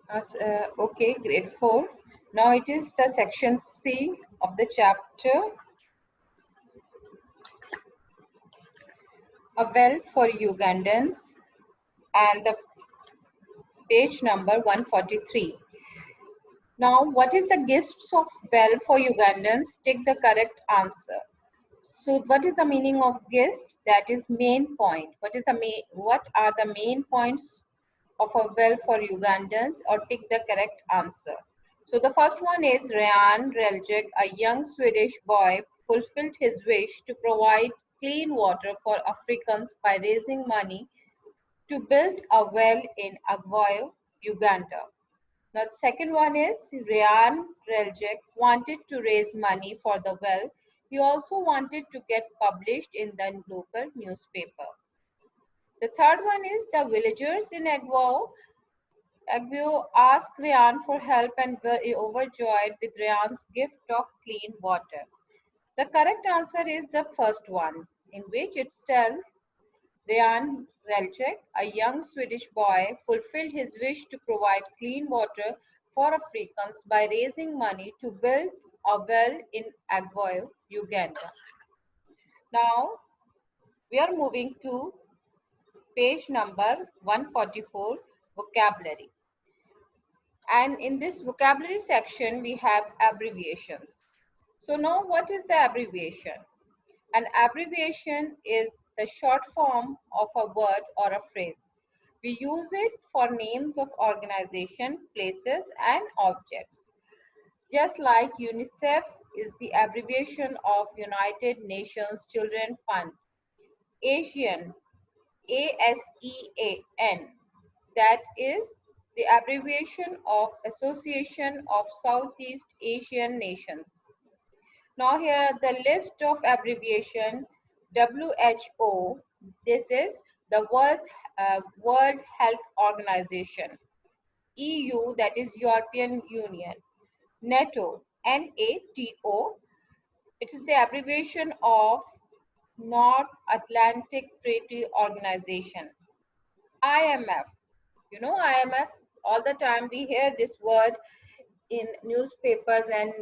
Okay, grade 4. Now it is the section C of the chapter, A Well for Ugandans, and the page number 143. Now, what is the gist of well for Ugandans? Take the correct answer. So, what is the meaning of gist? That is main point. What are the main points of a well for Ugandans? Or take the correct answer. So, the first one is Ryan Reljek, a young Swedish boy, fulfilled his wish to provide clean water for Africans by raising money to build a well in Agwayo, Uganda. The second one is Ryan Reljek wanted to raise money for the well. He also wanted to get published in the local newspaper. The third one is the villagers in Agwao asked Ryan for help and were overjoyed with Ryan's gift of clean water. The correct answer is the first one, in which it tells Ryan Relchek, a young Swedish boy, fulfilled his wish to provide clean water for Africans by raising money to build a well in Agwayo, Uganda. Now, we are moving to page number 144, vocabulary. And in this vocabulary section, we have abbreviations. So now what is the abbreviation? An abbreviation is the short form of a word or a phrase. We use it for names of organization, places, and objects. Just like UNICEF is the abbreviation of United Nations Children Fund. ASEAN, ASEAN, that is the abbreviation of Association of Southeast Asian Nations. Now here the list of abbreviation. WHO, this is the World Health Organization. EU, that is European Union. NATO, NATO, it is the abbreviation of North Atlantic Treaty Organization. IMF, you know IMF, all the time we hear this word in newspapers and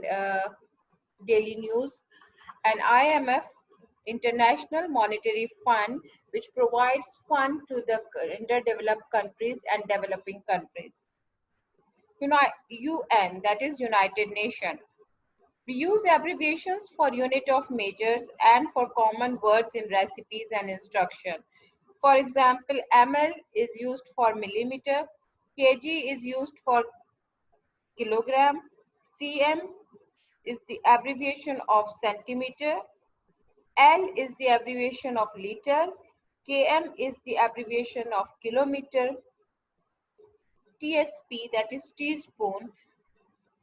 daily news. And IMF, International Monetary Fund, which provides fund to the underdeveloped countries and developing countries. UN, that is United Nations. We use abbreviations for unit of measures and for common words in recipes and instruction. For example, ml is used for millimeter, kg is used for kilogram, cm is the abbreviation of centimeter, L is the abbreviation of liter, km is the abbreviation of kilometer, TSP, that is teaspoon,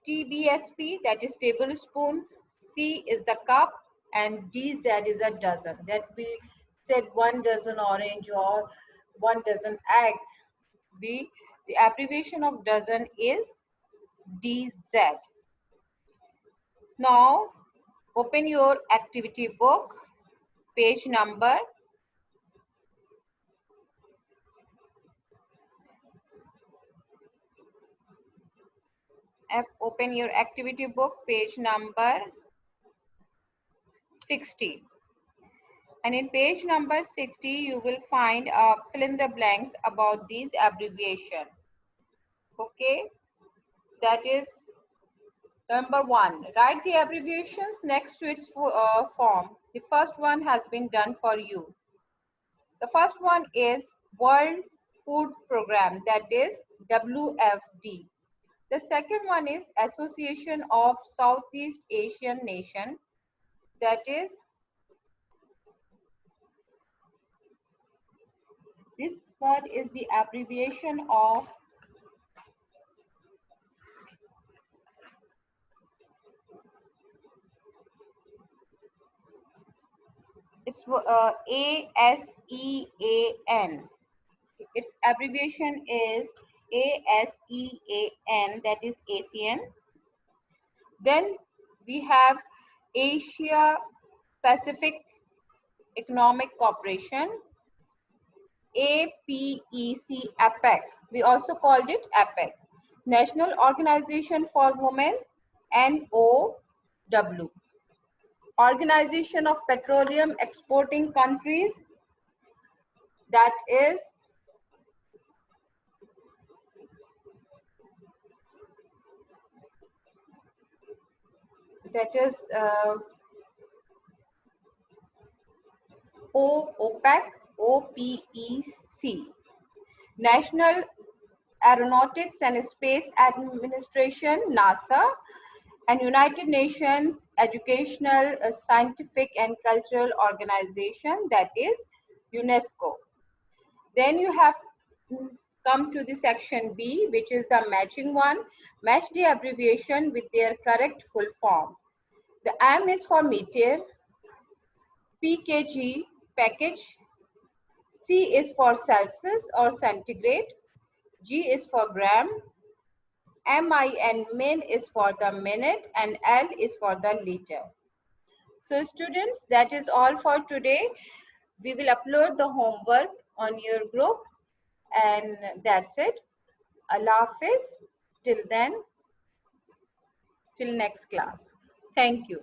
TBSP, that is tablespoon, C is the cup, and DZ is a dozen. That we said 1 dozen orange or 1 dozen egg. The abbreviation of dozen is DZ. Now, open your activity book, page number. Open your activity book, page number 60. And in page number 60, you will find fill in the blanks about these abbreviations. Okay, that is number 1. Write the abbreviations next to its form. The first one has been done for you. The first one is World Food Program, that is WFD. The second one is Association of Southeast Asian Nation, that is, this word is the abbreviation of it's ASEAN. Its abbreviation is ASEAN, that is ASEAN. Then we have Asia Pacific Economic Cooperation, APEC, APEC. We also called it APEC. National Organization for Women, NOW. Organization of Petroleum Exporting Countries, that is OPEC, OPEC. National Aeronautics and Space Administration, NASA, and United Nations Educational, Scientific and Cultural Organization, that is UNESCO. Then you have come to the section B, which is the matching one. Match the abbreviation with their correct full form. The M is for meter, PKG, package. C is for Celsius or centigrade. G is for gram. MIN, min, is for the minute, and L is for the liter. So students, that is all for today. We will upload the homework on your group, and that's it. Allah Hafiz. Till then, till next class. Thank you.